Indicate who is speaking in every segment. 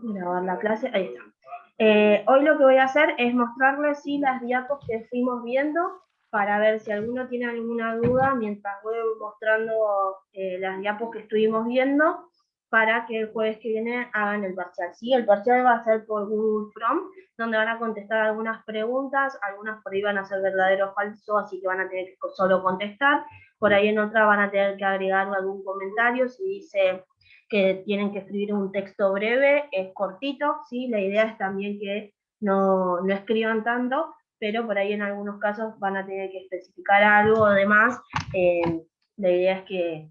Speaker 1: Grabar la clase, ahí está. Hoy lo que voy a hacer es mostrarles ¿sí? las diapos que fuimos viendo para ver si alguno tiene alguna duda mientras voy mostrando las diapos que estuvimos viendo para que el jueves que viene hagan el parcial. ¿Sí? El parcial va a ser por Google Chrome, donde van a contestar algunas preguntas, algunas por ahí van a ser verdadero o falso, así que van a tener que solo contestar, por ahí en otra van a tener que agregar algún comentario, si dice que tienen que escribir un texto breve, es cortito, ¿sí? La idea es también que no escriban tanto, pero por ahí en algunos casos van a tener que especificar algo demás. La idea es que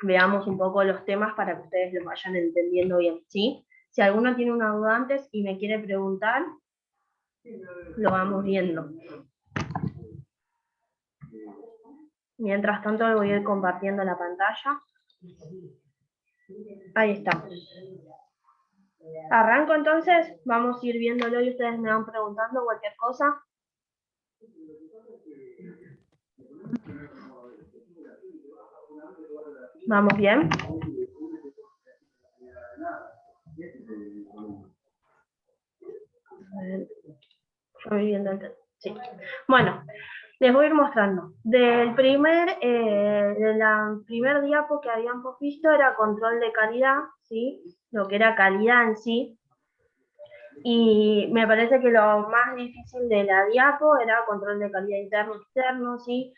Speaker 1: veamos un poco los temas para que ustedes los vayan entendiendo bien, ¿sí? Si alguno tiene una duda antes y me quiere preguntar, lo vamos viendo. Mientras tanto, voy a ir compartiendo la pantalla. Ahí está. Arranco entonces, vamos a ir viéndolo y ustedes me van preguntando cualquier cosa. ¿Vamos bien? Yo voy viendo sí. Bueno, les voy a ir mostrando. De la primer diapo que habíamos visto era control de calidad, ¿sí? Lo que era calidad en sí. Y me parece que lo más difícil de la diapo era control de calidad interno y externo, ¿sí?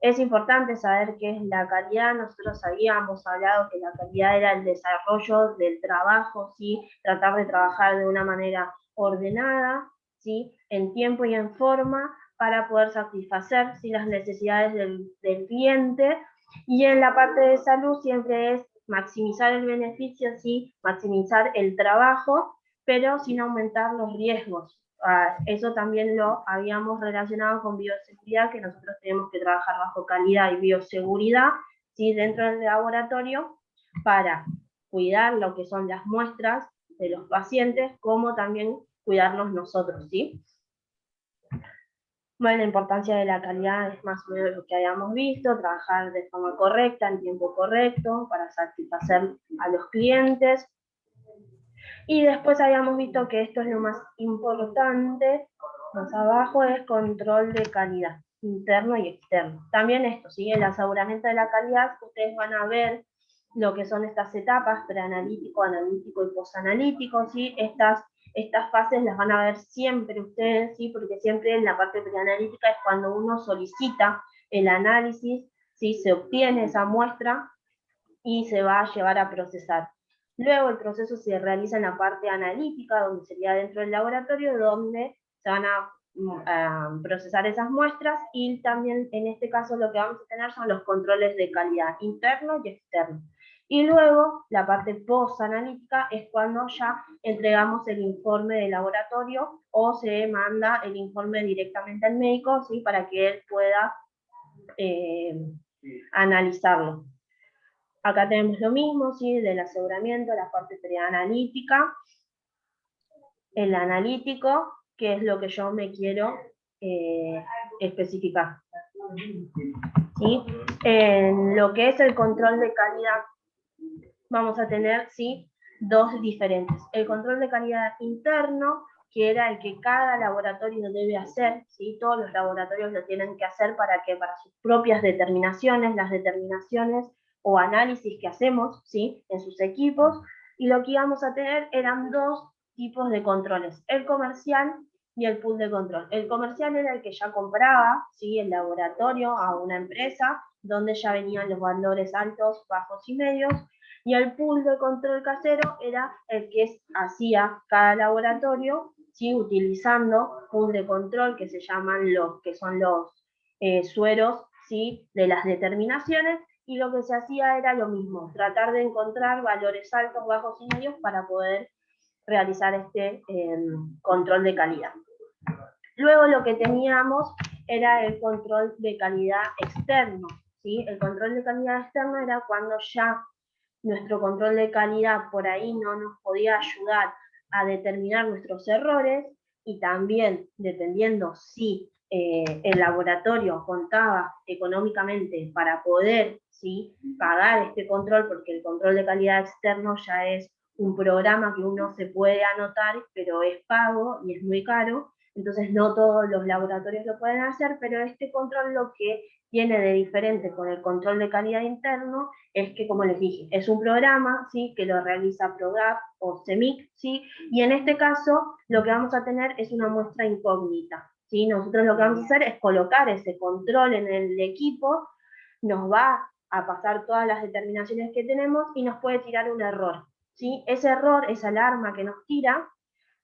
Speaker 1: Es importante saber qué es la calidad. Nosotros habíamos hablado que la calidad era el desarrollo del trabajo, ¿sí? Tratar de trabajar de una manera ordenada, ¿sí? En tiempo y en forma para poder satisfacer ¿sí? las necesidades del cliente. Y en la parte de salud siempre es maximizar el beneficio, ¿sí? Maximizar el trabajo, pero sin aumentar los riesgos. Eso también lo habíamos relacionado con bioseguridad, que nosotros tenemos que trabajar bajo calidad y bioseguridad, ¿sí? Dentro del laboratorio para cuidar lo que son las muestras de los pacientes, como también cuidarnos nosotros, ¿sí? Bueno, la importancia de la calidad es más o menos lo que habíamos visto, trabajar de forma correcta, en tiempo correcto, para satisfacer a los clientes. Y después habíamos visto que esto es lo más importante, más abajo es control de calidad, interno y externo. También esto, ¿sí? El aseguramiento de la calidad, ustedes van a ver lo que son estas etapas, preanalítico, analítico y posanalítico, ¿sí? Estas fases las van a ver siempre ustedes, ¿sí? Porque siempre en la parte preanalítica es cuando uno solicita el análisis, ¿sí? Se obtiene esa muestra y se va a llevar a procesar. Luego el proceso se realiza en la parte analítica, donde sería dentro del laboratorio, donde se van a procesar esas muestras, y también en este caso lo que vamos a tener son los controles de calidad interno y externo. Y luego la parte post-analítica es cuando ya entregamos el informe de laboratorio o se manda el informe directamente al médico, ¿sí? Para que él pueda analizarlo. Acá tenemos lo mismo, ¿sí? Del aseguramiento, la parte preanalítica, el analítico, que es lo que yo me quiero especificar. ¿Sí? En lo que es el control de calidad, vamos a tener ¿sí? dos diferentes. El control de calidad interno, que era el que cada laboratorio debe hacer, ¿sí? Todos los laboratorios lo tienen que hacer para que para sus propias determinaciones, las determinaciones o análisis que hacemos ¿sí? En sus equipos, y lo que íbamos a tener eran dos tipos de controles, el comercial y el pool de control. El comercial era el que ya compraba ¿sí? El laboratorio a una empresa, donde ya venían los valores altos, bajos y medios, y el pool de control casero era el que hacía cada laboratorio, ¿sí? Utilizando pool de control que se llaman que son los sueros ¿sí? De las determinaciones, y lo que se hacía era lo mismo, tratar de encontrar valores altos, bajos y medios para poder realizar este control de calidad. Luego lo que teníamos era el control de calidad externo, ¿sí? El control de calidad externo era cuando ya nuestro control de calidad por ahí no nos podía ayudar a determinar nuestros errores, y también dependiendo si el laboratorio contaba económicamente para poder ¿sí? Pagar este control, porque el control de calidad externo ya es un programa que uno se puede anotar, pero es pago y es muy caro, entonces no todos los laboratorios lo pueden hacer, pero este control lo que tiene de diferente con el control de calidad interno es que, como les dije, es un programa, ¿sí?, que lo realiza PROGAP o CEMIC, ¿sí?, y en este caso lo que vamos a tener es una muestra incógnita, ¿sí? Nosotros lo que vamos a hacer es colocar ese control en el equipo, nos va a pasar todas las determinaciones que tenemos y nos puede tirar un error, ¿sí? Ese error, esa alarma que nos tira,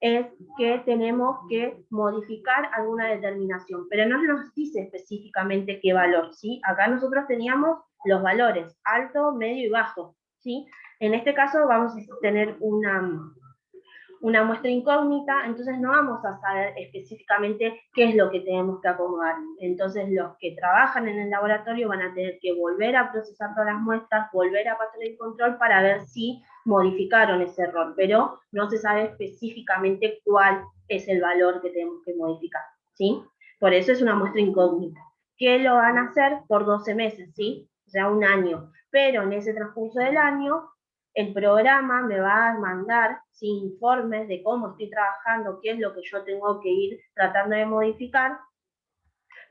Speaker 1: es que tenemos que modificar alguna determinación, pero no nos dice específicamente qué valor, ¿sí? Acá nosotros teníamos los valores, alto, medio y bajo, ¿sí? En este caso vamos a tener una muestra incógnita, entonces no vamos a saber específicamente qué es lo que tenemos que acomodar. Entonces los que trabajan en el laboratorio van a tener que volver a procesar todas las muestras, volver a pasar el control para ver si modificaron ese error, pero no se sabe específicamente cuál es el valor que tenemos que modificar, ¿sí? Por eso es una muestra incógnita. ¿Qué lo van a hacer? Por 12 meses, ¿sí? O sea, un año. Pero en ese transcurso del año el programa me va a mandar, ¿sí?, informes de cómo estoy trabajando, qué es lo que yo tengo que ir tratando de modificar,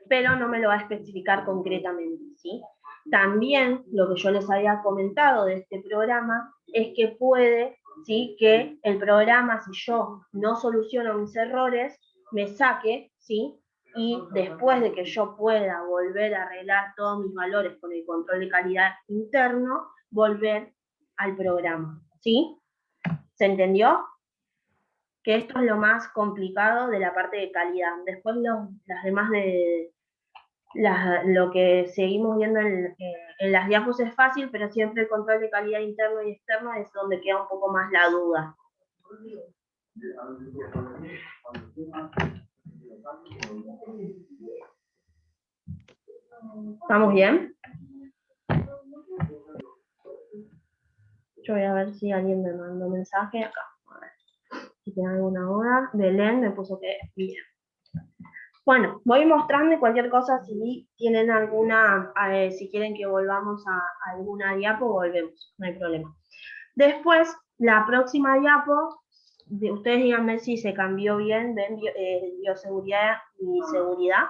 Speaker 1: pero no me lo va a especificar concretamente, ¿sí? También lo que yo les había comentado de este programa es que puede, ¿sí?, que el programa, si yo no soluciono mis errores, me saque, ¿sí?, y después de que yo pueda volver a arreglar todos mis valores con el control de calidad interno, volver al programa, ¿sí? ¿Se entendió? Que esto es lo más complicado de la parte de calidad. Después las demás lo que seguimos viendo en las diapos es fácil, pero siempre el control de calidad interno y externo es donde queda un poco más la duda. ¿Estamos bien? Yo voy a ver si alguien me mandó mensaje acá. A ver si tiene alguna duda. Belén me puso que bien. Bueno, voy mostrando cualquier cosa si tienen alguna, si quieren que volvamos a alguna diapo, volvemos, no hay problema. Después, la próxima diapo, ustedes díganme si se cambió bien, ven bioseguridad y seguridad,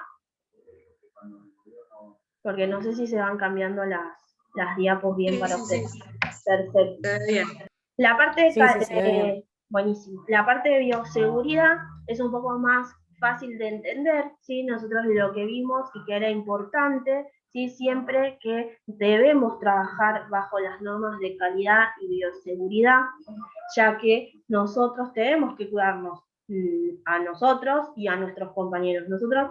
Speaker 1: porque no sé si se van cambiando las diapos bien para ustedes. Sí. Perfecto.
Speaker 2: Bien.
Speaker 1: La parte
Speaker 2: Sí,
Speaker 1: buenísimo. La parte de bioseguridad es un poco más fácil de entender, ¿sí? Nosotros lo que vimos y que era importante, ¿sí?, siempre que debemos trabajar bajo las normas de calidad y bioseguridad, ya que nosotros tenemos que cuidarnos a nosotros y a nuestros compañeros. Nosotros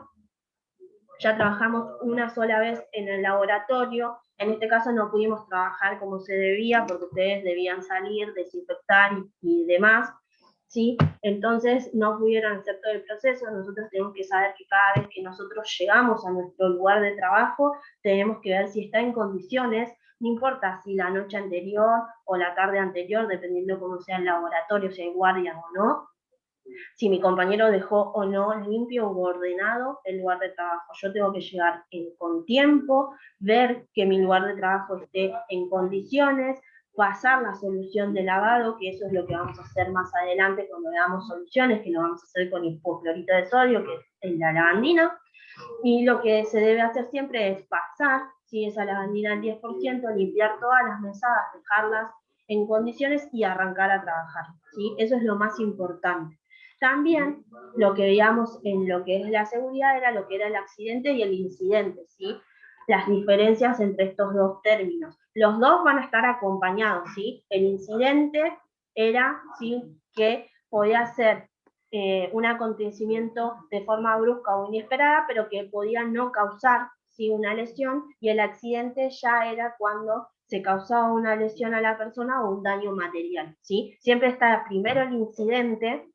Speaker 1: ya trabajamos una sola vez en el laboratorio, en este caso no pudimos trabajar como se debía porque ustedes debían salir, desinfectar y demás, ¿sí? Entonces no pudieron hacer todo el proceso. Nosotros tenemos que saber que cada vez que nosotros llegamos a nuestro lugar de trabajo, tenemos que ver si está en condiciones, no importa si la noche anterior o la tarde anterior, dependiendo cómo sea el laboratorio, si hay guardias o no, si mi compañero dejó o no limpio o ordenado el lugar de trabajo. Yo tengo que llegar con tiempo, ver que mi lugar de trabajo esté en condiciones, pasar la solución de lavado, que eso es lo que vamos a hacer más adelante cuando veamos soluciones, que lo vamos a hacer con hipoclorito de sodio, que es la lavandina, y lo que se debe hacer siempre es pasar, si esa lavandina al 10%, limpiar todas las mesadas, dejarlas en condiciones y arrancar a trabajar, ¿sí? Eso es lo más importante. También lo que veíamos en lo que es la seguridad era lo que era el accidente y el incidente, ¿sí? Las diferencias entre estos dos términos. Los dos van a estar acompañados, ¿sí? El incidente era, ¿sí?, que podía ser un acontecimiento de forma brusca o inesperada, pero que podía no causar, ¿sí?, una lesión, y el accidente ya era cuando se causaba una lesión a la persona o un daño material, ¿sí? Siempre está primero el incidente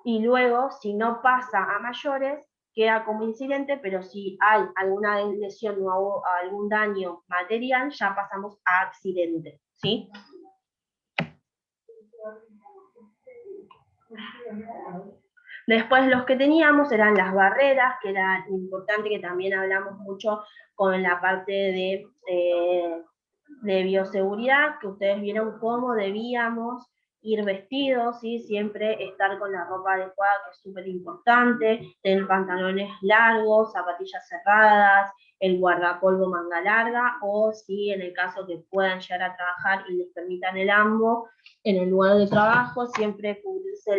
Speaker 1: y luego, si no pasa a mayores, queda como incidente, pero si hay alguna lesión o algún daño material, ya pasamos a accidente, ¿sí? Después los que teníamos eran las barreras, que era importante, que también hablamos mucho con la parte de bioseguridad, que ustedes vieron cómo debíamos ir vestidos, ¿sí? Siempre estar con la ropa adecuada, que es súper importante, tener pantalones largos, zapatillas cerradas, el guardapolvo manga larga, o si en el caso que puedan llegar a trabajar y les permitan el ambo, en el lugar de trabajo, siempre cubrirse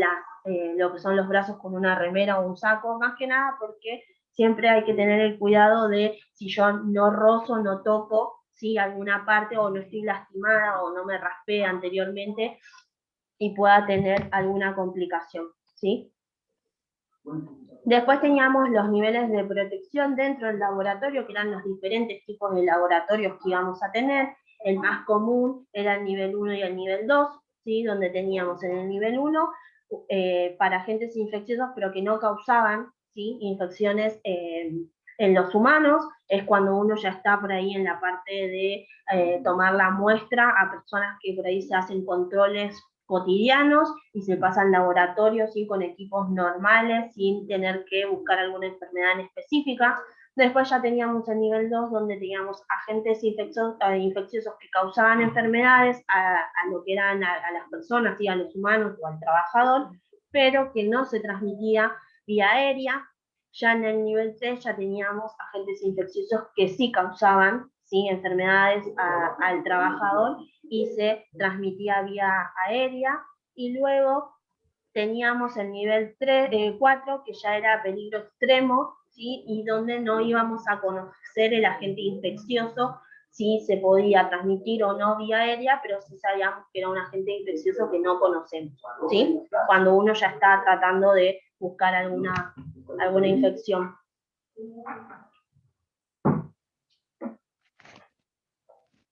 Speaker 1: lo que son los brazos con una remera o un saco, más que nada porque siempre hay que tener el cuidado de si yo no rozo, no toco, ¿sí? Alguna parte, o no estoy lastimada, o no me raspé anteriormente, y pueda tener alguna complicación, ¿sí? Después teníamos los niveles de protección dentro del laboratorio, que eran los diferentes tipos de laboratorios que íbamos a tener. El más común era el nivel 1 y el nivel 2, ¿sí? Donde teníamos en el nivel 1 para agentes infecciosos, pero que no causaban, ¿sí? Infecciones en los humanos. Es cuando uno ya está por ahí en la parte de tomar la muestra a personas que por ahí se hacen controles cotidianos y se pasan laboratorios, ¿sí? Con equipos normales, sin tener que buscar alguna enfermedad en específica. Después ya teníamos el nivel 2, donde teníamos agentes infecciosos que causaban enfermedades a lo que eran a las personas, ¿sí? A los humanos o al trabajador, pero que no se transmitía vía aérea. Ya en el nivel 3 ya teníamos agentes infecciosos que sí causaban, ¿sí? Enfermedades al trabajador y se transmitía vía aérea. Y luego teníamos el nivel 4, que ya era peligro extremo, ¿sí? Y donde no íbamos a conocer el agente infeccioso, si se podía transmitir o no vía aérea, pero sí sabíamos que era un agente infeccioso que no conocemos, ¿sí? Cuando uno ya está tratando de buscar alguna infección.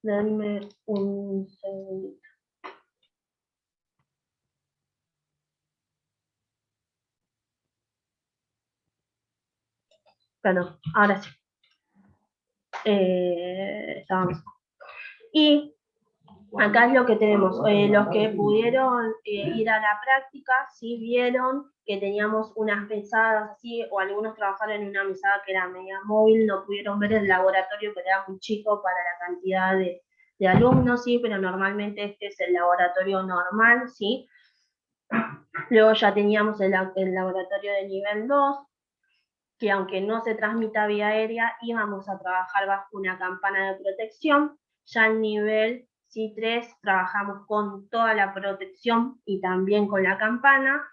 Speaker 1: Denme un segundo. Bueno, ahora sí. Estábamos. Y acá es lo que tenemos. Los que pudieron ir a la práctica, sí vieron que teníamos unas mesadas así, o algunos trabajaron en una mesada que era media móvil, no pudieron ver el laboratorio, pero era muy chico para la cantidad de alumnos, sí, pero normalmente este es el laboratorio normal, sí. Luego ya teníamos el laboratorio de nivel 2, que aunque no se transmita vía aérea, íbamos a trabajar bajo una campana de protección. Ya en nivel C3 trabajamos con toda la protección y también con la campana.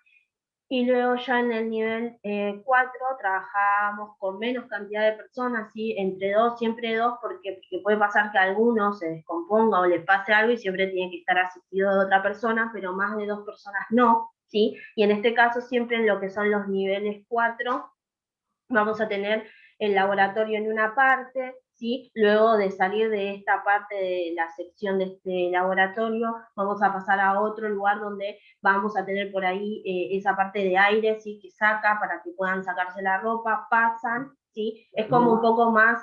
Speaker 1: Y luego ya en el nivel 4 trabajábamos con menos cantidad de personas, ¿sí? Entre dos, siempre dos, porque puede pasar que alguno se descomponga o le pase algo y siempre tiene que estar asistido de otra persona, pero más de 2 personas no, ¿sí? Y en este caso siempre en lo que son los niveles 4 vamos a tener el laboratorio en una parte, ¿sí? Luego de salir de esta parte de la sección de este laboratorio, vamos a pasar a otro lugar donde vamos a tener por ahí esa parte de aire, ¿sí? Que saca para que puedan sacarse la ropa, pasan, ¿sí? Es como un poco más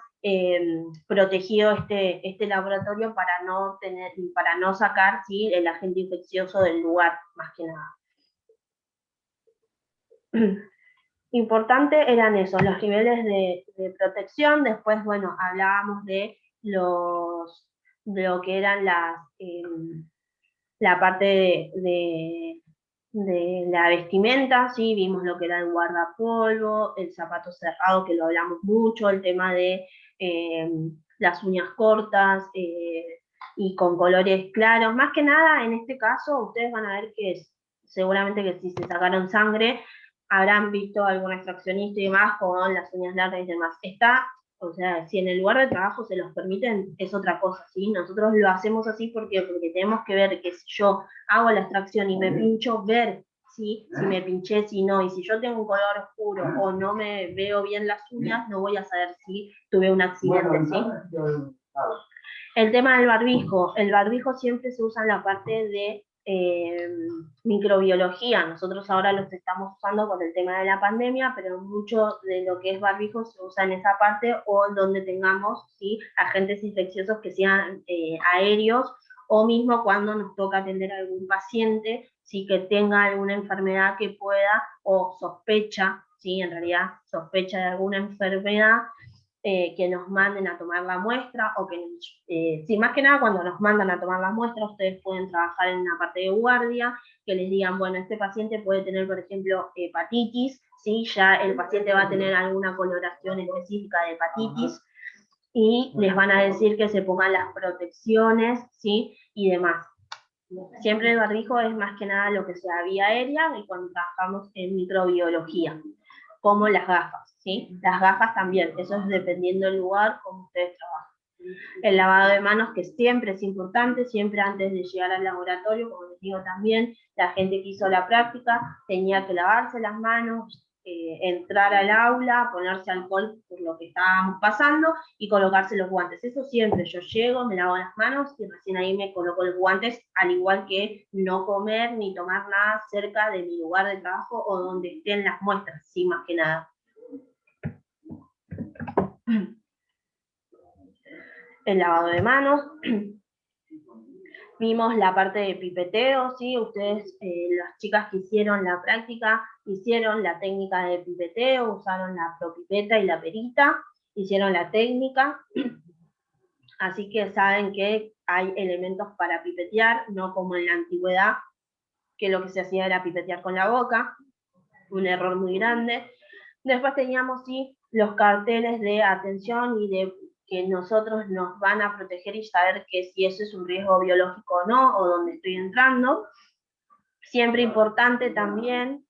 Speaker 1: protegido este laboratorio para no sacar, ¿sí? El agente infeccioso del lugar, más que nada. Importante eran esos, los niveles de protección. Después, bueno, hablábamos de lo que eran la parte de la vestimenta, ¿sí? Vimos lo que era el guardapolvo, el zapato cerrado, que lo hablamos mucho, el tema de las uñas cortas y con colores claros. Más que nada, en este caso, ustedes van a ver que seguramente que si se sacaron sangre, habrán visto alguna extraccionista y demás con las uñas largas y demás. O sea, si en el lugar de trabajo se los permiten, es otra cosa, ¿sí? Nosotros lo hacemos así porque tenemos que ver que si yo hago la extracción y me pincho, ver, ¿sí? Si me pinché, si no, y si yo tengo un color oscuro o no me veo bien las uñas, no voy a saber si tuve un accidente, ¿sí? El tema del barbijo. El barbijo siempre se usa en la parte de microbiología. Nosotros ahora los estamos usando con el tema de la pandemia, pero mucho de lo que es barbijo se usa en esa parte o donde tengamos, ¿sí? Agentes infecciosos que sean aéreos, o mismo cuando nos toca atender a algún paciente, ¿sí? Que tenga alguna enfermedad que pueda, o sospecha, ¿sí? En realidad sospecha de alguna enfermedad, que nos manden a tomar la muestra, o que, sí, más que nada cuando nos mandan a tomar la muestra, ustedes pueden trabajar en una parte de guardia, que les digan, bueno, este paciente puede tener, por ejemplo, hepatitis, ¿sí? Ya el paciente va a tener alguna coloración específica de hepatitis, y les van a decir que se pongan las protecciones, ¿sí? Y demás. Siempre el barbijo es más que nada lo que sea vía aérea y cuando trabajamos en microbiología, como las gafas, ¿sí? Las gafas también, eso es dependiendo del lugar como ustedes trabajan. El lavado de manos, que siempre es importante, siempre antes de llegar al laboratorio, como les digo también, la gente que hizo la práctica tenía que lavarse las manos, entrar al aula, ponerse alcohol por lo que estábamos pasando y colocarse los guantes. Eso siempre, yo llego, me lavo las manos y recién ahí me coloco los guantes, al igual que no comer ni tomar nada cerca de mi lugar de trabajo o donde estén las muestras, sí, más que nada. El lavado de manos. Vimos la parte de pipeteo, ¿sí? Ustedes, las chicas que hicieron la práctica, hicieron la técnica de pipeteo, usaron la propipeta y la perita, hicieron la técnica, así que saben que hay elementos para pipetear, no como en la antigüedad, que lo que se hacía era pipetear con la boca, un error muy grande. Después teníamos, sí, los carteles de atención y de que nosotros nos van a proteger y saber que si eso es un riesgo biológico o no, o dónde estoy entrando. Siempre importante también,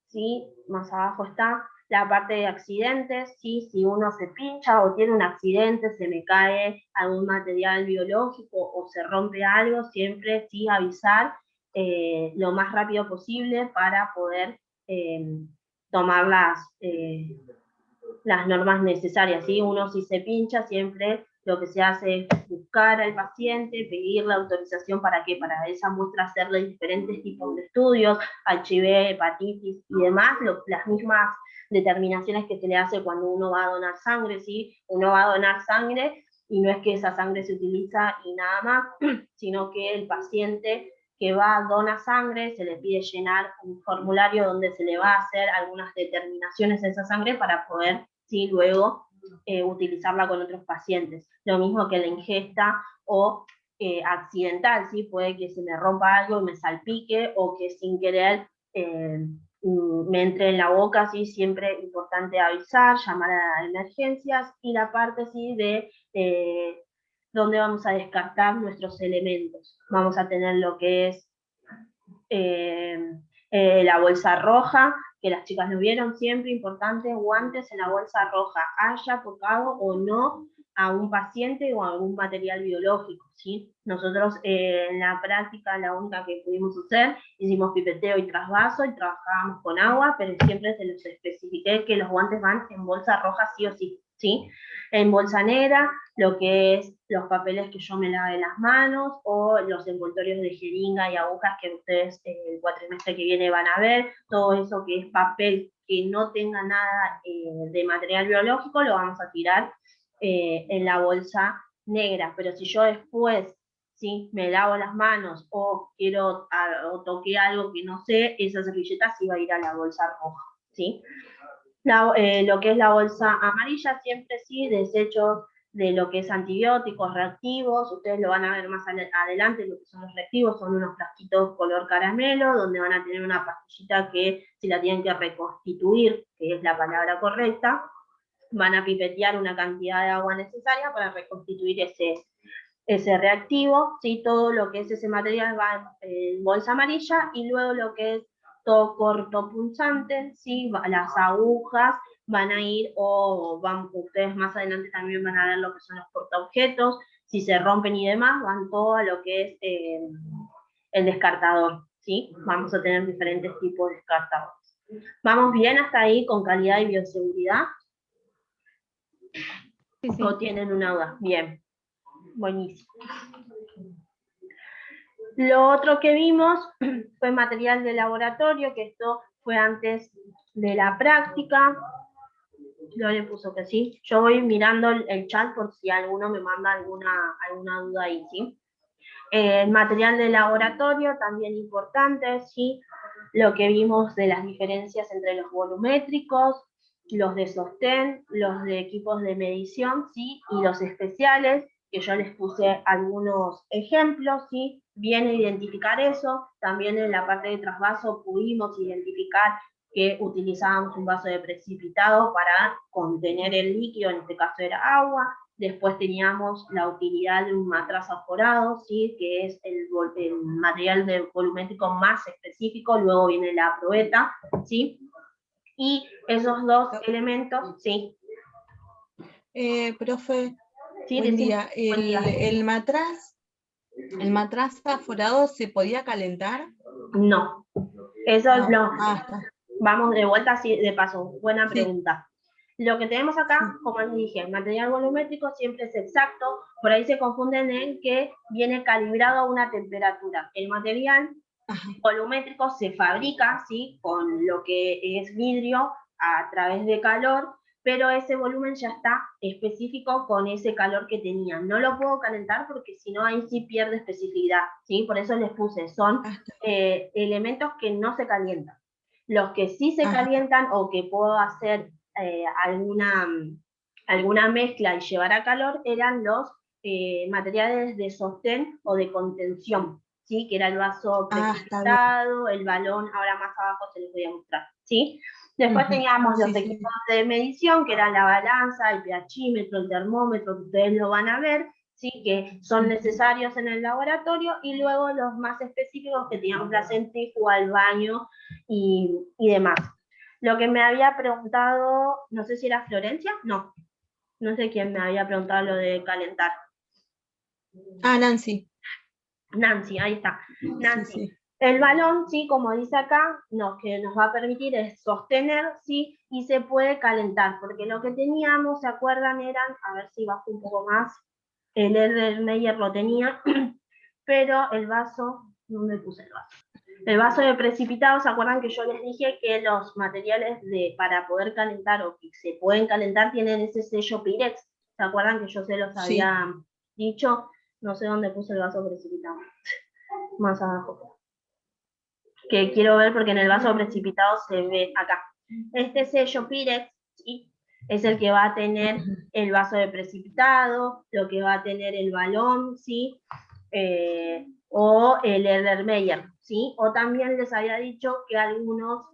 Speaker 1: ¿sí? Más abajo está la parte de accidentes, ¿sí? Si uno se pincha o tiene un accidente, se me cae algún material biológico o se rompe algo, siempre sí avisar lo más rápido posible para poder tomar las normas necesarias, ¿sí? Uno si se pincha siempre lo que se hace es buscar al paciente, pedir la autorización para que para esa muestra hacerle diferentes tipos de estudios, HIV, hepatitis y demás, las mismas determinaciones que se le hace cuando uno va a donar sangre, ¿sí? Uno va a donar sangre y no es que esa sangre se utiliza y nada más, sino que el paciente que va, dona sangre, se le pide llenar un formulario donde se le va a hacer algunas determinaciones en esa sangre para poder, sí, luego utilizarla con otros pacientes. Lo mismo que la ingesta o accidental, ¿sí? Puede que se me rompa algo y me salpique o que sin querer me entre en la boca, ¿sí? Siempre importante avisar, llamar a emergencias y la parte, ¿sí? de donde vamos a descartar nuestros elementos. Vamos a tener lo que es la bolsa roja, que las chicas lo vieron, siempre importante, guantes en la bolsa roja, haya tocado o no a un paciente o a algún material biológico, ¿sí? Nosotros en la práctica, la única que pudimos hacer, hicimos pipeteo y trasvaso y trabajábamos con agua, pero siempre se los especifiqué que los guantes van en bolsa roja sí o sí, ¿sí? En bolsa negra, lo que es los papeles que yo me lave las manos o los envoltorios de jeringa y agujas que ustedes el cuatrimestre que viene van a ver, todo eso que es papel que no tenga nada de material biológico lo vamos a tirar en la bolsa negra, pero si yo después, ¿sí?, me lavo las manos o quiero o toqué algo que no sé, esa servilleta sí va a ir a la bolsa roja, ¿sí? Lo que es la bolsa amarilla siempre sí, desechos de lo que es antibióticos, reactivos, ustedes lo van a ver más adelante, lo que son los reactivos, son unos frasquitos color caramelo, donde van a tener una pastillita que si la tienen que reconstituir, que es la palabra correcta, van a pipetear una cantidad de agua necesaria para reconstituir ese reactivo, ¿sí? Todo lo que es ese material va en bolsa amarilla y luego lo que es todo cortopunzante, ¿sí? Las agujas van a ir o van, ustedes más adelante también van a ver lo que son los portaobjetos, si se rompen y demás, van todo a lo que es el descartador, ¿sí? Vamos a tener diferentes tipos de descartadores. ¿Vamos bien hasta ahí con calidad y bioseguridad?
Speaker 2: Sí, sí.
Speaker 1: ¿O tienen una duda? Bien, buenísimo. Lo otro que vimos fue material de laboratorio, que esto fue antes de la práctica. Yo le puso que sí. Yo voy mirando el chat por si alguno me manda alguna duda ahí, ¿sí? Material de laboratorio, también importante, ¿sí? Lo que vimos de las diferencias entre los volumétricos, los de sostén, los de equipos de medición, ¿sí? Y los especiales, que yo les puse algunos ejemplos, ¿sí? Viene a identificar eso. También en la parte de trasvaso pudimos identificar que utilizábamos un vaso de precipitado para contener el líquido, en este caso era agua. Después teníamos la utilidad de un matraz aforado, ¿sí? Que es el material volumétrico más específico. Luego viene la probeta, ¿sí? Y esos dos elementos, sí.
Speaker 2: Profe,
Speaker 1: Sí,
Speaker 2: buen día.
Speaker 1: buen día.
Speaker 2: ¿El matraz aforado se podía calentar?
Speaker 1: No, eso no.
Speaker 2: Está.
Speaker 1: Vamos de vuelta así de paso. Buena
Speaker 2: Sí.
Speaker 1: pregunta. Lo que tenemos acá, como les dije, el material volumétrico siempre es exacto. Por ahí se confunden en que viene calibrado a una temperatura. El material volumétrico se fabrica, ¿sí? Con lo que es vidrio a través de calor, pero ese volumen ya está específico con ese calor que tenía. No lo puedo calentar porque si no ahí sí pierde especificidad, ¿sí? Por eso les puse, son elementos que no se calientan. Los que sí se calientan o que puedo hacer alguna mezcla y llevar a calor eran los materiales de sostén o de contención, ¿sí? Que era el vaso precipitado, el balón, ahora más abajo se les voy a mostrar, ¿sí? Después teníamos los equipos de medición, que eran la balanza, el pHímetro, el termómetro, que ustedes lo van a ver, ¿sí? Que son necesarios en el laboratorio, y luego los más específicos, que teníamos la centrífuga, el baño y demás. Lo que me había preguntado, no sé si era Florencia, no sé quién me había preguntado lo de calentar.
Speaker 2: Nancy.
Speaker 1: Nancy, ahí está. Nancy.
Speaker 2: Sí.
Speaker 1: El balón, sí, como dice acá, que nos va a permitir es sostener, sí, y se puede calentar, porque lo que teníamos, ¿se acuerdan? Eran, a ver si bajo un poco más, el Erlenmeyer lo tenía, pero el vaso, ¿dónde puse el vaso? El vaso de precipitado, ¿se acuerdan que yo les dije que los materiales para poder calentar o que se pueden calentar tienen ese sello Pirex? ¿Se acuerdan que yo se los había dicho? No sé dónde puse el vaso precipitado. Más abajo. Que quiero ver porque en el vaso precipitado se ve acá. Este sello Pirex, ¿sí? Es el que va a tener el vaso de precipitado, lo que va a tener el balón, ¿sí? O el Erlenmeyer, ¿sí? O también les había dicho que algunos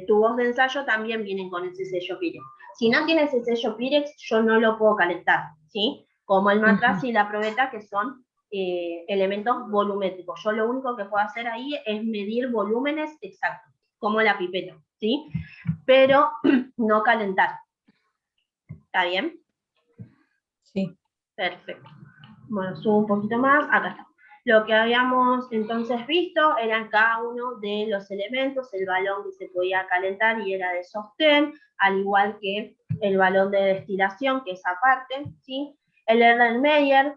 Speaker 1: tubos de ensayo también vienen con ese sello Pirex. Si no tiene ese sello Pirex, yo no lo puedo calentar, ¿sí? Como el matraz y la probeta, que son elementos volumétricos. Yo lo único que puedo hacer ahí es medir volúmenes exactos, como la pipeta, ¿sí? Pero no calentar. ¿Está bien?
Speaker 2: Sí.
Speaker 1: Perfecto. Bueno, subo un poquito más, acá está. Lo que habíamos entonces visto eran cada uno de los elementos, el balón que se podía calentar y era de sostén, al igual que el balón de destilación, que es aparte, ¿sí? El Erlenmeyer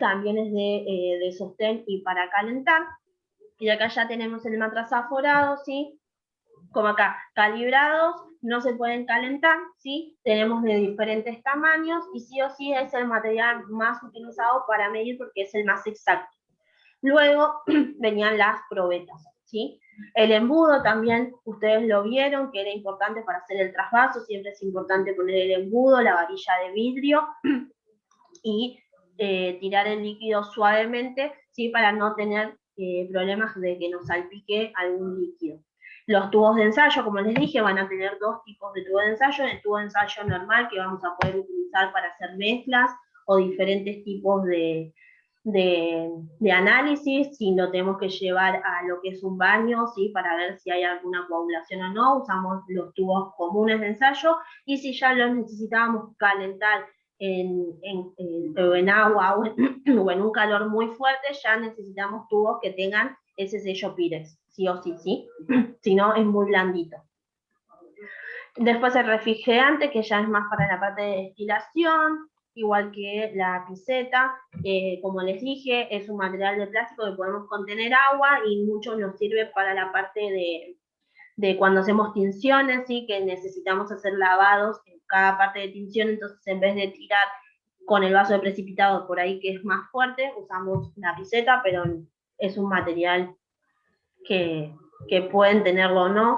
Speaker 1: también es de sostén y para calentar. Y acá ya tenemos el matraz aforado, ¿sí? Como acá, calibrados, no se pueden calentar, ¿sí? Tenemos de diferentes tamaños y sí o sí es el material más utilizado para medir porque es el más exacto. Luego venían las probetas, ¿sí? El embudo también, ustedes lo vieron, que era importante para hacer el trasvaso, siempre es importante poner el embudo, la varilla de vidrio y tirar el líquido suavemente, ¿sí? Para no tener problemas de que nos salpique algún líquido. Los tubos de ensayo, como les dije, van a tener dos tipos de tubo de ensayo. El tubo de ensayo normal, que vamos a poder utilizar para hacer mezclas o diferentes tipos de análisis, si lo tenemos que llevar a lo que es un baño, ¿sí? Para ver si hay alguna coagulación o no, usamos los tubos comunes de ensayo, y si ya los necesitábamos calentar en agua o en un calor muy fuerte, ya necesitamos tubos que tengan ese sello Pirex, sí o sí, ¿sí? Si no, es muy blandito. Después el refrigerante, que ya es más para la parte de destilación, igual que la piseta, como les dije, es un material de plástico que podemos contener agua y mucho nos sirve para la parte de cuando hacemos tinciones, ¿sí? Que necesitamos hacer lavados en cada parte de tinción, entonces en vez de tirar con el vaso de precipitado por ahí que es más fuerte, usamos la piseta, pero es un material que pueden tenerlo o no.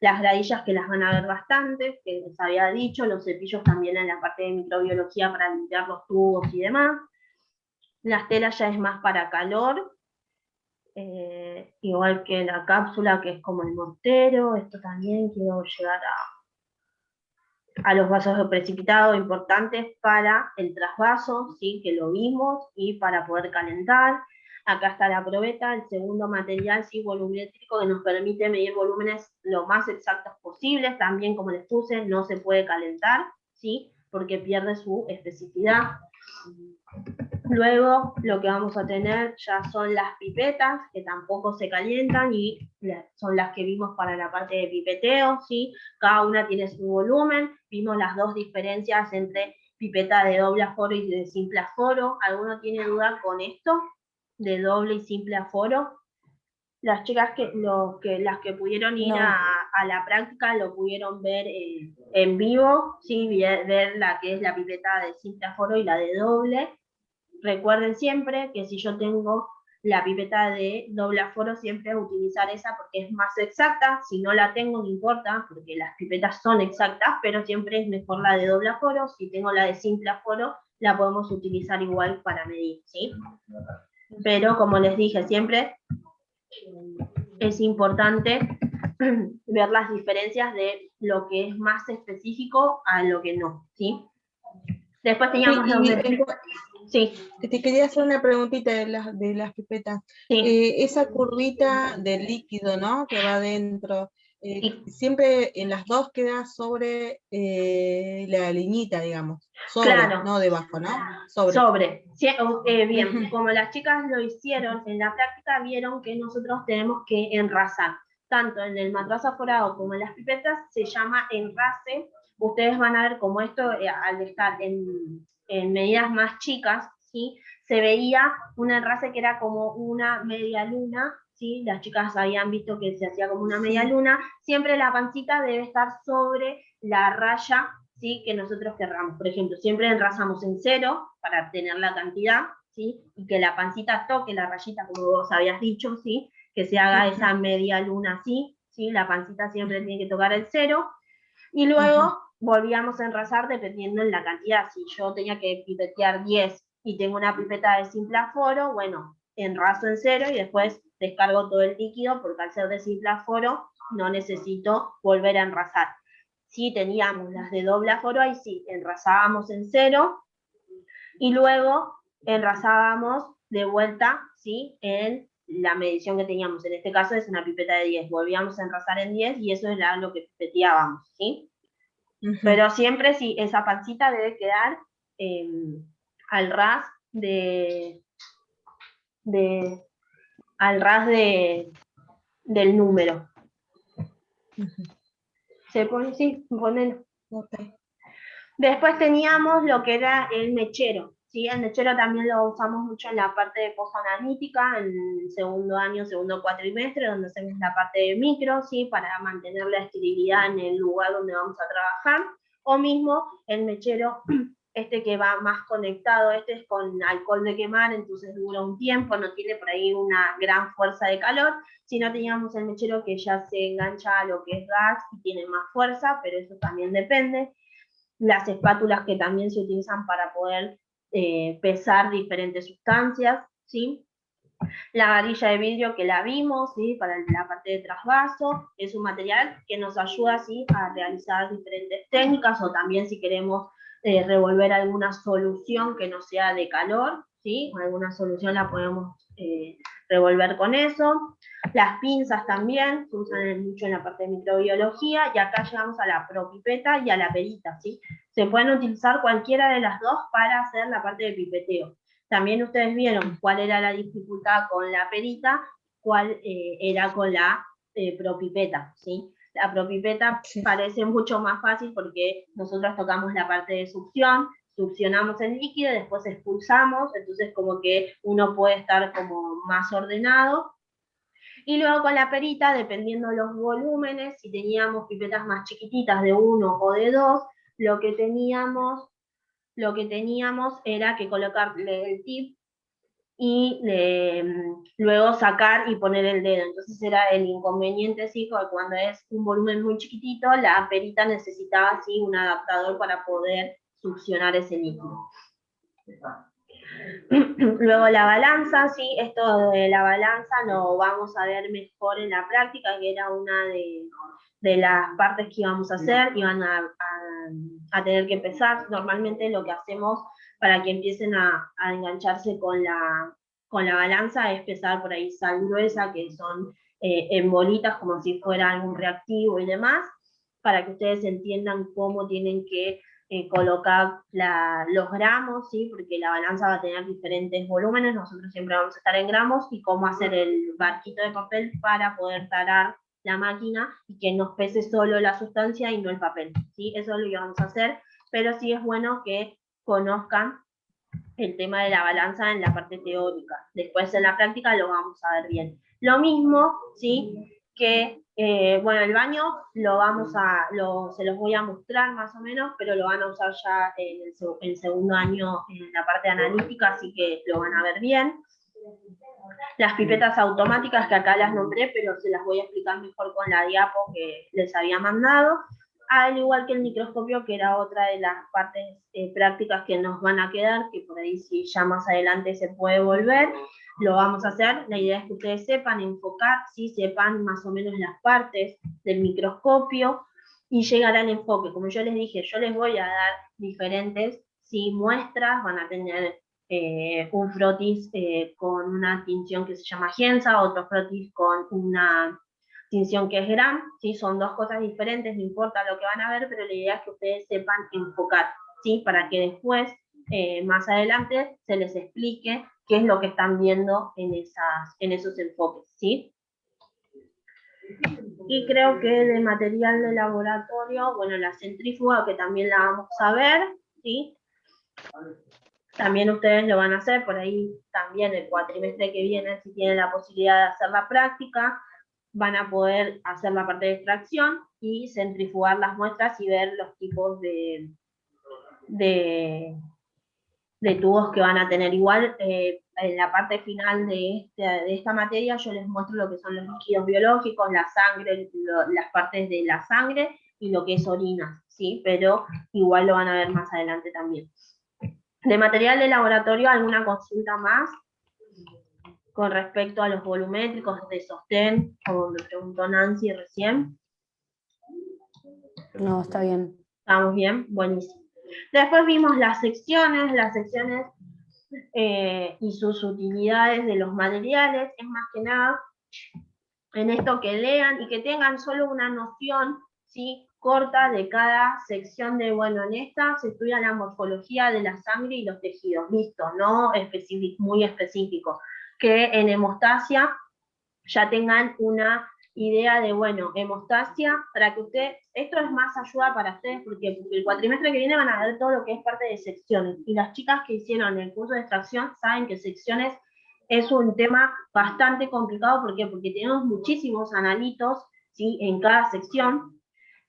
Speaker 1: las gradillas que las van a ver bastante, que les había dicho, los cepillos también en la parte de microbiología para limpiar los tubos y demás. Las telas ya es más para calor, igual que la cápsula que es como el mortero. Esto también quiero llegar a los vasos de precipitado importantes para el trasvaso, ¿sí? Que lo vimos, y para poder calentar. Acá está la probeta, el segundo material, ¿sí? Volumétrico, que nos permite medir volúmenes lo más exactos posibles. También, como les puse, no se puede calentar, ¿sí? Porque pierde su especificidad. Luego lo que vamos a tener ya son las pipetas, que tampoco se calientan y son las que vimos para la parte de pipeteo, ¿sí? Cada una tiene su volumen. Vimos las dos diferencias entre pipeta de doble aforo y de simple aforo. ¿Alguno tiene duda con esto? De doble y simple aforo. Las chicas las que pudieron ir a la práctica lo pudieron ver en vivo, ¿sí? Ver la que es la pipeta de simple aforo y la de doble. Recuerden siempre que si yo tengo la pipeta de doble aforo, siempre utilizar esa porque es más exacta. Si no la tengo, no importa, porque las pipetas son exactas, pero siempre es mejor la de doble aforo. Si tengo la de simple aforo, la podemos utilizar igual para medir, ¿sí? Pero como les dije, siempre es importante ver las diferencias de lo que es más específico a lo que no, ¿sí? Después teníamos
Speaker 2: sí. Te quería hacer una preguntita de las pipetas.
Speaker 1: Sí.
Speaker 2: Esa curvita del líquido, ¿no? Que va dentro,
Speaker 1: Sí.
Speaker 2: siempre en las dos queda sobre la liñita, digamos. Sobre,
Speaker 1: claro.
Speaker 2: No debajo, ¿no?
Speaker 1: Sobre. Sí, bien, como las chicas lo hicieron en la práctica, vieron que nosotros tenemos que enrasar. Tanto en el matraz aforado como en las pipetas se llama enrase. Ustedes van a ver cómo esto, al estar en medidas más chicas, ¿sí? Se veía un enrase que era como una media luna, ¿sí? Las chicas habían visto que se hacía como una media luna. Siempre la pancita debe estar sobre la raya, ¿sí? Que nosotros querramos. Por ejemplo, siempre enrasamos en 0 para tener la cantidad, ¿sí? Y que la pancita toque la rayita, como vos habías dicho, ¿sí? Que se haga esa media luna así, ¿sí? La pancita siempre tiene que tocar el 0. Y luego volvíamos a enrasar dependiendo en la cantidad. Si yo tenía que pipetear 10 y tengo una pipeta de simple aforo, bueno, enraso en 0 y después descargo todo el líquido, porque al ser de simple aforo no necesito volver a enrasar. Si teníamos las de doble aforo, ahí sí, enrasábamos en 0 y luego enrasábamos de vuelta, ¿sí? En la medición que teníamos. En este caso es una pipeta de 10. Volvíamos a enrasar en 10 y eso era lo que pipeteábamos, ¿sí? Pero siempre sí, esa pancita debe quedar al ras del número. ¿Se pone? Sí, ponelo. Okay. Después teníamos lo que era el mechero, ¿sí? El mechero también lo usamos mucho en la parte de posanalítica, en segundo año, segundo cuatrimestre, donde hacemos la parte de micro, ¿sí? Para mantener la esterilidad en el lugar donde vamos a trabajar, o mismo el mechero, este que va más conectado, este es con alcohol de quemar, entonces dura un tiempo, no tiene por ahí una gran fuerza de calor. Si no, teníamos el mechero que ya se engancha a lo que es gas y tiene más fuerza, pero eso también depende. Las espátulas que también se utilizan para poder pesar diferentes sustancias, ¿sí? La varilla de vidrio que la vimos, ¿sí? Para la parte de trasvaso, es un material que nos ayuda, ¿sí? A realizar diferentes técnicas, o también si queremos revolver alguna solución que no sea de calor, ¿sí? Alguna solución la podemos revolver con eso. Las pinzas también se usan mucho en la parte de microbiología, y acá llegamos a la propipeta y a la perita, ¿sí? Se pueden utilizar cualquiera de las dos para hacer la parte de pipeteo. También ustedes vieron cuál era la dificultad con la perita, cuál era con la propipeta, ¿sí? La propipeta parece mucho más fácil porque nosotros tocamos la parte de succión, succionamos el líquido, después expulsamos, entonces como que uno puede estar como más ordenado. Y luego con la perita, dependiendo de los volúmenes, si teníamos pipetas más chiquititas de 1 o de 2, lo que teníamos era que colocarle el tip y luego sacar y poner el dedo. Entonces era el inconveniente, sí, porque cuando es un volumen muy chiquitito, la perita necesitaba, sí, un adaptador para poder succionar ese líquido. Luego la balanza, sí, esto de la balanza lo vamos a ver mejor en la práctica, que era una de las partes que íbamos a hacer, iban a tener que pesar. Normalmente lo que hacemos para que empiecen a engancharse con la balanza es pesar por ahí sal gruesa, que son en bolitas como si fuera algún reactivo y demás, para que ustedes entiendan cómo tienen que colocar los gramos, ¿sí? Porque la balanza va a tener diferentes volúmenes, nosotros siempre vamos a estar en gramos, y cómo hacer el barquito de papel para poder tarar la máquina y que nos pese solo la sustancia y no el papel, ¿sí? Eso es lo que vamos a hacer, pero sí es bueno que conozcan el tema de la balanza en la parte teórica. Después en la práctica lo vamos a ver bien. Lo mismo, ¿sí? Que, bueno, el baño se los voy a mostrar más o menos, pero lo van a usar ya en el segundo año en la parte analítica, así que lo van a ver bien. Las pipetas automáticas, que acá las nombré, pero se las voy a explicar mejor con la diapo que les había mandado. Al igual que el microscopio, que era otra de las partes prácticas que nos van a quedar, que por ahí si ya más adelante se puede volver, lo vamos a hacer. La idea es que ustedes sepan enfocar, ¿sí? Sepan más o menos las partes del microscopio y llegar al enfoque. Como yo les dije, yo les voy a dar diferentes, ¿sí? Muestras, van a tener un frotis con una tinción que se llama Gienza, otro frotis con una tinción que es Gram, ¿sí? Son dos cosas diferentes, no importa lo que van a ver, pero la idea es que ustedes sepan enfocar, ¿sí? Para que después, más adelante, se les explique qué es lo que están viendo en esos enfoques, ¿sí? Y creo que de material de laboratorio, bueno, la centrífuga, que también la vamos a ver, ¿sí? También ustedes lo van a hacer, por ahí también el cuatrimestre que viene, si tienen la posibilidad de hacer la práctica, van a poder hacer la parte de extracción y centrifugar las muestras y ver los tipos de tubos que van a tener. Igual, en la parte final de esta materia yo les muestro lo que son los líquidos biológicos, la sangre, las partes de la sangre y lo que es orina, ¿sí? Pero igual lo van a ver más adelante también. De material de laboratorio, ¿alguna consulta más con respecto a los volumétricos de sostén, como me preguntó Nancy recién?
Speaker 3: No, está bien.
Speaker 1: ¿Estamos bien? Buenísimo. Después vimos las secciones y sus utilidades de los materiales. Es más que nada en esto que lean y que tengan solo una noción, ¿sí? Corta de cada sección de, bueno, en esta se estudia la morfología de la sangre y los tejidos, listo, no muy específico. Que en hemostasia ya tengan una idea de, bueno, hemostasia, para que ustedes, esto es más ayuda para ustedes, porque el cuatrimestre que viene van a ver todo lo que es parte de secciones, y las chicas que hicieron el curso de extracción saben que secciones es un tema bastante complicado. ¿Por qué? Porque tenemos muchísimos analitos, ¿sí? En cada sección,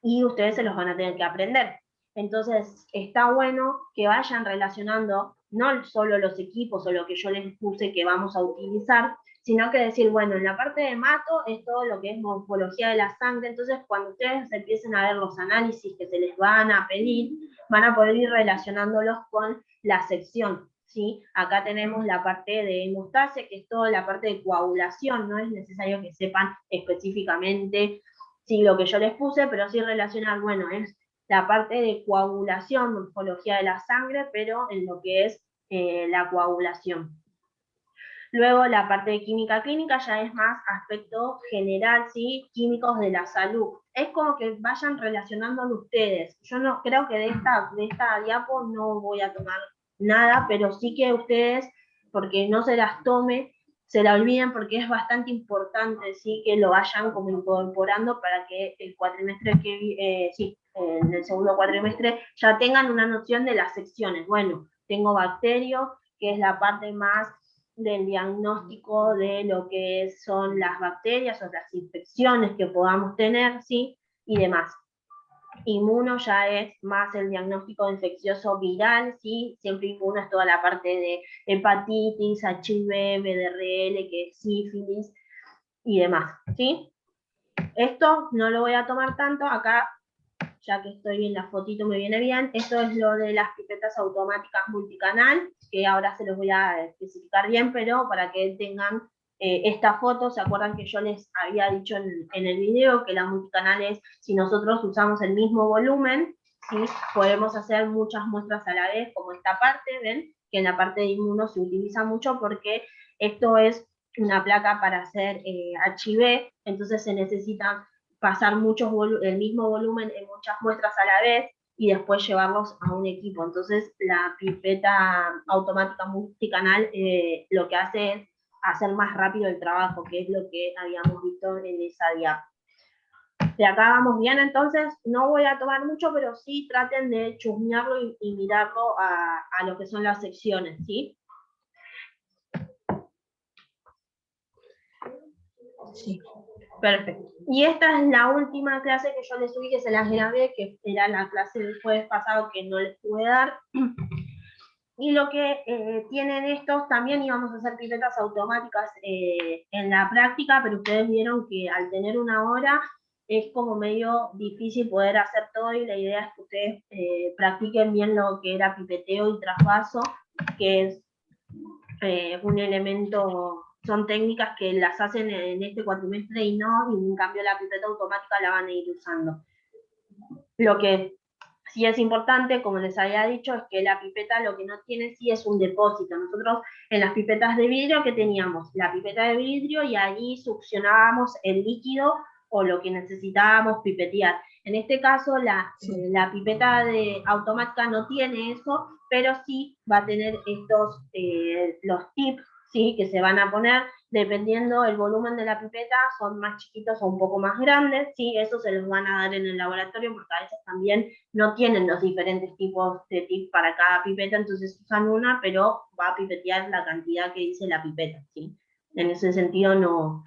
Speaker 1: y ustedes se los van a tener que aprender. Entonces, está bueno que vayan relacionando no solo los equipos o lo que yo les puse que vamos a utilizar, sino que decir, bueno, en la parte de hemato es todo lo que es morfología de la sangre. Entonces, cuando ustedes empiecen a ver los análisis que se les van a pedir, van a poder ir relacionándolos con la sección, ¿sí? Acá tenemos la parte de hemostasia, que es toda la parte de coagulación. No es necesario que sepan específicamente, sí, lo que yo les puse, pero sí relacionar, bueno, es la parte de coagulación, morfología de la sangre, pero en lo que es la coagulación. Luego la parte de química clínica ya es más aspecto general, ¿sí? Químicos de la salud. Es como que vayan relacionándolo ustedes. Yo no creo que de esta diapo no voy a tomar nada, pero sí que ustedes, porque no se las tome, se la olviden, porque es bastante importante, ¿sí? Que lo vayan como incorporando para que el cuatrimestre en el segundo cuatrimestre ya tengan una noción de las secciones. Bueno, tengo bacterio, que es la parte más del diagnóstico de lo que son las bacterias o las infecciones que podamos tener, ¿sí? Y demás. Inmuno ya es más el diagnóstico infeccioso viral, ¿sí? Siempre inmuno es toda la parte de hepatitis, HIV, VDRL, que es sífilis y demás, ¿sí? Esto no lo voy a tomar tanto, acá, ya que estoy en la fotito me viene bien. Esto es lo de las pipetas automáticas multicanal, que ahora se los voy a especificar bien, pero para que tengan esta foto. ¿Se acuerdan que yo les había dicho en el video que la multicanal es, si nosotros usamos el mismo volumen, ¿sí? Podemos hacer muchas muestras a la vez, como esta parte, ¿ven? Que en la parte de inmuno se utiliza mucho porque esto es una placa para hacer HIV, entonces se necesita pasar el mismo volumen en muchas muestras a la vez y después llevarlos a un equipo. Entonces la pipeta automática multicanal lo que hace es hacer más rápido el trabajo, que es lo que habíamos visto en esa diapositiva. De acá vamos bien, entonces no voy a tomar mucho, pero sí traten de chusmearlo y mirarlo a lo que son las secciones, ¿sí?
Speaker 2: Sí.
Speaker 1: Perfecto. Y esta es la última clase que yo les subí, que se las grabé, que era la clase del jueves pasado que no les pude dar. Y lo que tienen estos, también íbamos a hacer pipetas automáticas en la práctica, pero ustedes vieron que al tener una hora es como medio difícil poder hacer todo, y la idea es que ustedes practiquen bien lo que era pipeteo y trasvaso, que es un elemento, son técnicas que las hacen en este cuatrimestre y en cambio la pipeta automática la van a ir usando. Lo que sí es importante, como les había dicho, es que la pipeta lo que no tiene sí es un depósito. Nosotros en las pipetas de vidrio, ¿qué teníamos? La pipeta de vidrio, y ahí succionábamos el líquido o lo que necesitábamos pipetear. En este caso, la pipeta automática no tiene eso, pero sí va a tener estos, los tips, ¿sí? Que se van a poner dependiendo el volumen de la pipeta, son más chiquitos o un poco más grandes, ¿sí? Eso se los van a dar en el laboratorio, porque a veces también no tienen los diferentes tipos de tips para cada pipeta, entonces usan una, pero va a pipetear la cantidad que dice la pipeta, ¿sí? En ese sentido no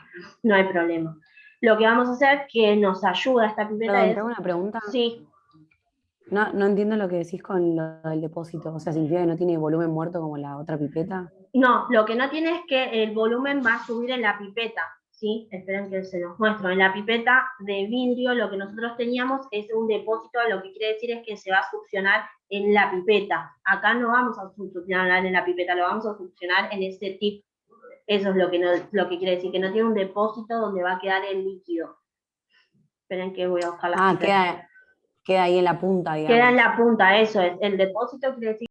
Speaker 1: hay problema. Lo que vamos a hacer, que nos ayuda esta pipeta,
Speaker 3: Perdón, ¿te hago una pregunta?
Speaker 1: Sí.
Speaker 3: No entiendo lo que decís con lo del depósito. O sea, ¿significa que no tiene volumen muerto como la otra pipeta?
Speaker 1: No, lo que no tiene es que el volumen va a subir en la pipeta, ¿sí? Esperen que se los muestro. En la pipeta de vidrio lo que nosotros teníamos es un depósito, lo que quiere decir es que se va a succionar en la pipeta. Acá no vamos a succionar en la pipeta, lo vamos a succionar en ese tip. Eso es lo que quiere decir, que no tiene un depósito donde va a quedar el líquido. Esperen que voy a buscar las pipetas.
Speaker 3: Queda ahí en la punta, digamos.
Speaker 1: Queda en la punta, eso es. El depósito quiere decir